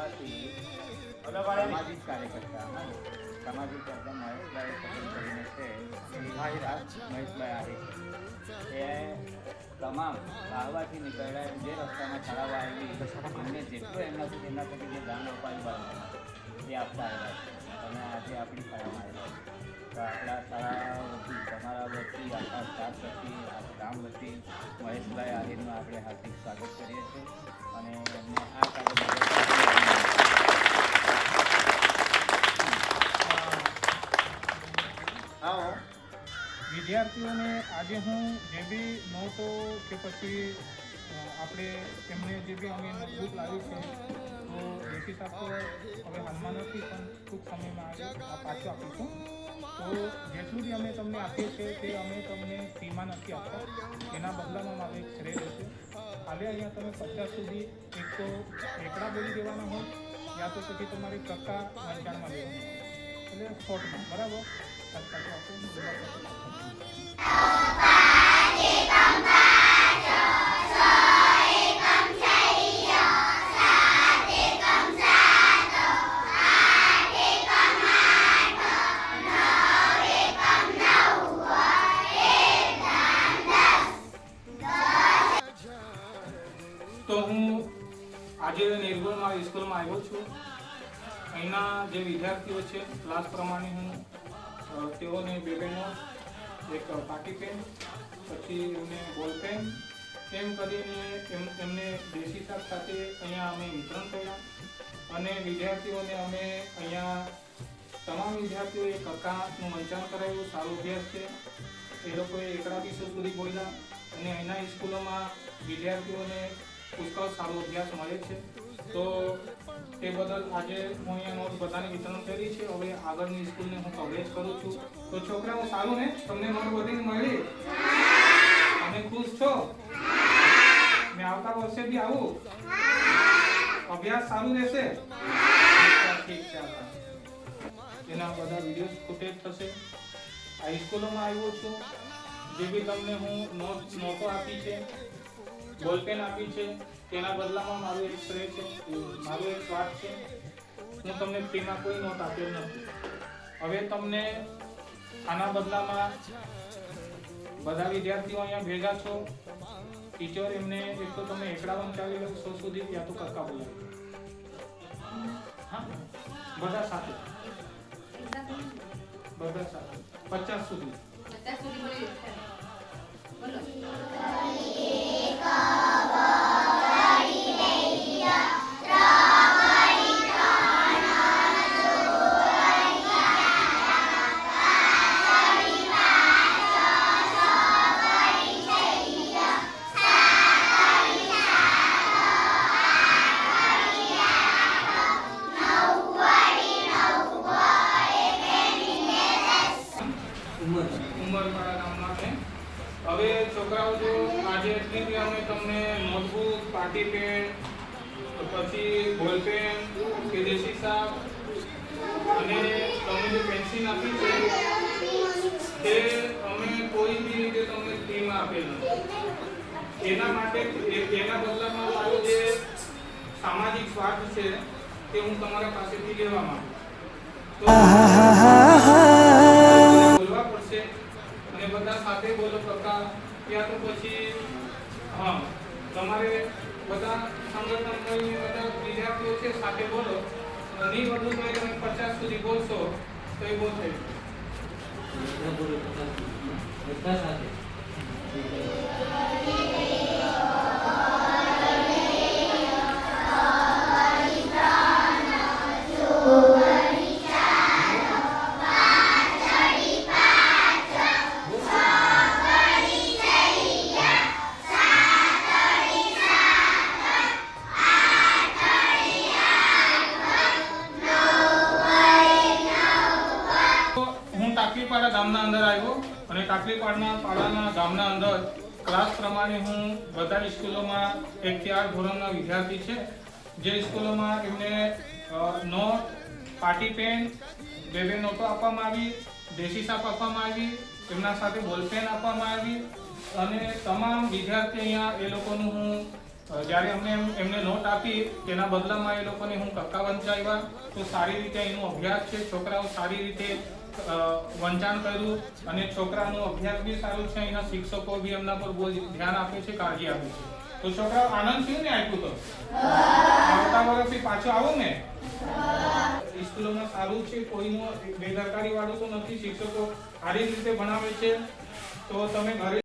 આવવાથી સામાજિક કાર્યકર્તા સામાજિક વર્ગના મહેશભાઈ પટેલ કરીને છે મહેશભાઈ આહિર એ તમામ આવવાથી નીકળ્યા જે રસ્તામાં શાળાઓ આવી એમને જેટલું એમના થકી જે દાન અપાયું એ આપતા આવ્યા અને આજે આપણી શાળામાં આવ્યા તો આપણા શાળા વતી તમારા વતી આપણા સ્ટાફ વતી આપણા ગામ વતી મહેશભાઈ આહિરનું આપણે હાર્દિક સ્વાગત કરીએ છીએ અને એમને આ કાર્ય વિદ્યાર્થીઓને આજે હું જે બી નોટો કે પછી આપણે એમને જે બી અમે નોટબુક લાવી છે તો જેથી સાથે હવે હાલમાં નથી પણ ટૂંક સમયમાં પાછું આપીશું તો જેટલું બી અમે તમને આપીએ છીએ તે અમે તમને ફીમાં નથી આપતા એના બદલામાં મારે એક શ્રેય રહેશે હાલે અહીંયા તમે 50 સુધી એક તો એકડા બોલી દેવાના હોય યા તો પછી તમારી ટકા વંચાણમાં લેવાનું એટલે સ્પોટમાં બરાબર તો હું આજે નિર્ગુણમાં સ્કૂલમાં આવ્યો છું. અહીંના જે વિદ્યાર્થીઓ છે ક્લાસ પ્રમાણે હું તેઓને બે નોટ એક પાટી પેન પછી એમને બોલ પેન એમ કરીને એમને દેશી શાક સાથે અહીંયા અમે વિતરણ કર્યા અને વિદ્યાર્થીઓને અમે અહીંયા તમામ વિદ્યાર્થીઓએ કક્કાનું મંચાણ કરાવ્યું. સારો અભ્યાસ છે. એ લોકોએ એકડા 20 સુધી બોલ્યા અને અહીંના સ્કૂલોમાં વિદ્યાર્થીઓને પુષ્કળ સારો અભ્યાસ મળે છે. તો તે બદલ આજે હું અહીંયા નોટ બધાને વિતરણ કરી છે. હવે આગળની સ્કૂલને હું કવરેજ કરું છું. તો છોકરાઓ સારું ને તમને નોટ બધી મળી અને ખુશ છો? મેં આવતા વર્ષે બી આવું? અભ્યાસ સારું રહેશે? ઠીક છે. એના બધા વિડીયો ફૂટેજ થશે. આ સ્કૂલોમાં આવ્યો છું. જે બી તમને હું નોટો આપી છે, બોલપેન આપી છે, તેના બદલામાં મારું એક શ્રેય છે, મારું એક સ્વાર્થ છે. હું તમને ફ્રીમાં કોઈ નોટ આપેલ નથી. હવે તમને આના બદલામાં બધા વિદ્યાર્થીઓ અહીંયા ભેગા છો. ટીચર એમને એક તો તમે એકડા વંચાવી લો 100 સુધી યા તો કક્કા બોલાવી હા બધા સાથે 50 સુધી બોલી બોલો. હવે છોકરાઓ જો આજે એટલી અમે તમને નોટબુક, પાટી પેન, પછી બોલપેન કે દેશી શાક અને તમને જે પેન્સિલ આપી છે તે અમે કોઈ બી રીતે તમને ફ્રીમાં આપેલ નથી. એના માટે એના બદલામાં મારો જે સામાજિક સ્વાર્થ છે તે હું તમારા પાસેથી લેવા માંગુ તો બોલવા પડશે અને બધા સાથે બોલો કક્કા યા તો પછી હા તમારે બધા સંગઠન બધા વિદ્યાર્થીઓ છે સાથે બોલો. નહીં વધુ તો તમે 50 સુધી બોલશો તો એ બહુ થઈ બધા સાથે ગામના અંદર આવ્યો અને ટાકલીપાડાના ગામના અંદર ક્લાસ પ્રમાણે હું બધા સ્કૂલોમાં 1 થી 8 ધોરણના વિદ્યાર્થી છે જે સ્કૂલોમાં એમને નોટ, પાટી પેન, બે નોટો આપવામાં આવી, દેશી શાક આપવામાં આવી, એમના સાથે બોલપેન આપવામાં આવી અને તમામ વિદ્યાર્થી અહીંયા એ લોકોનું હું જ્યારે અમને એમને નોટ આપી તેના બદલામાં એ લોકોને હું કક્કા વંચાવ્યા તો સારી રીતે એનો અભ્યાસ છે, છોકરાઓ સારી રીતે વંચાણ કર્યું અને છોકરાનો અભ્યાસ બી સારું છે. અહીંના શિક્ષકો બી એમના પર બહુ ધ્યાન આપે છે, કાળજી આપે છે. તો છોકરાઓ આનંદ થયો ને આપ્યું તો આવતા વર્ષથી પાછો આવો ને. સ્કૂલોમાં સારું છે, કોઈનો બેદરકારી વાળું તો નથી, શિક્ષકો સારી રીતે ભણાવે છે. તો તમે ઘરે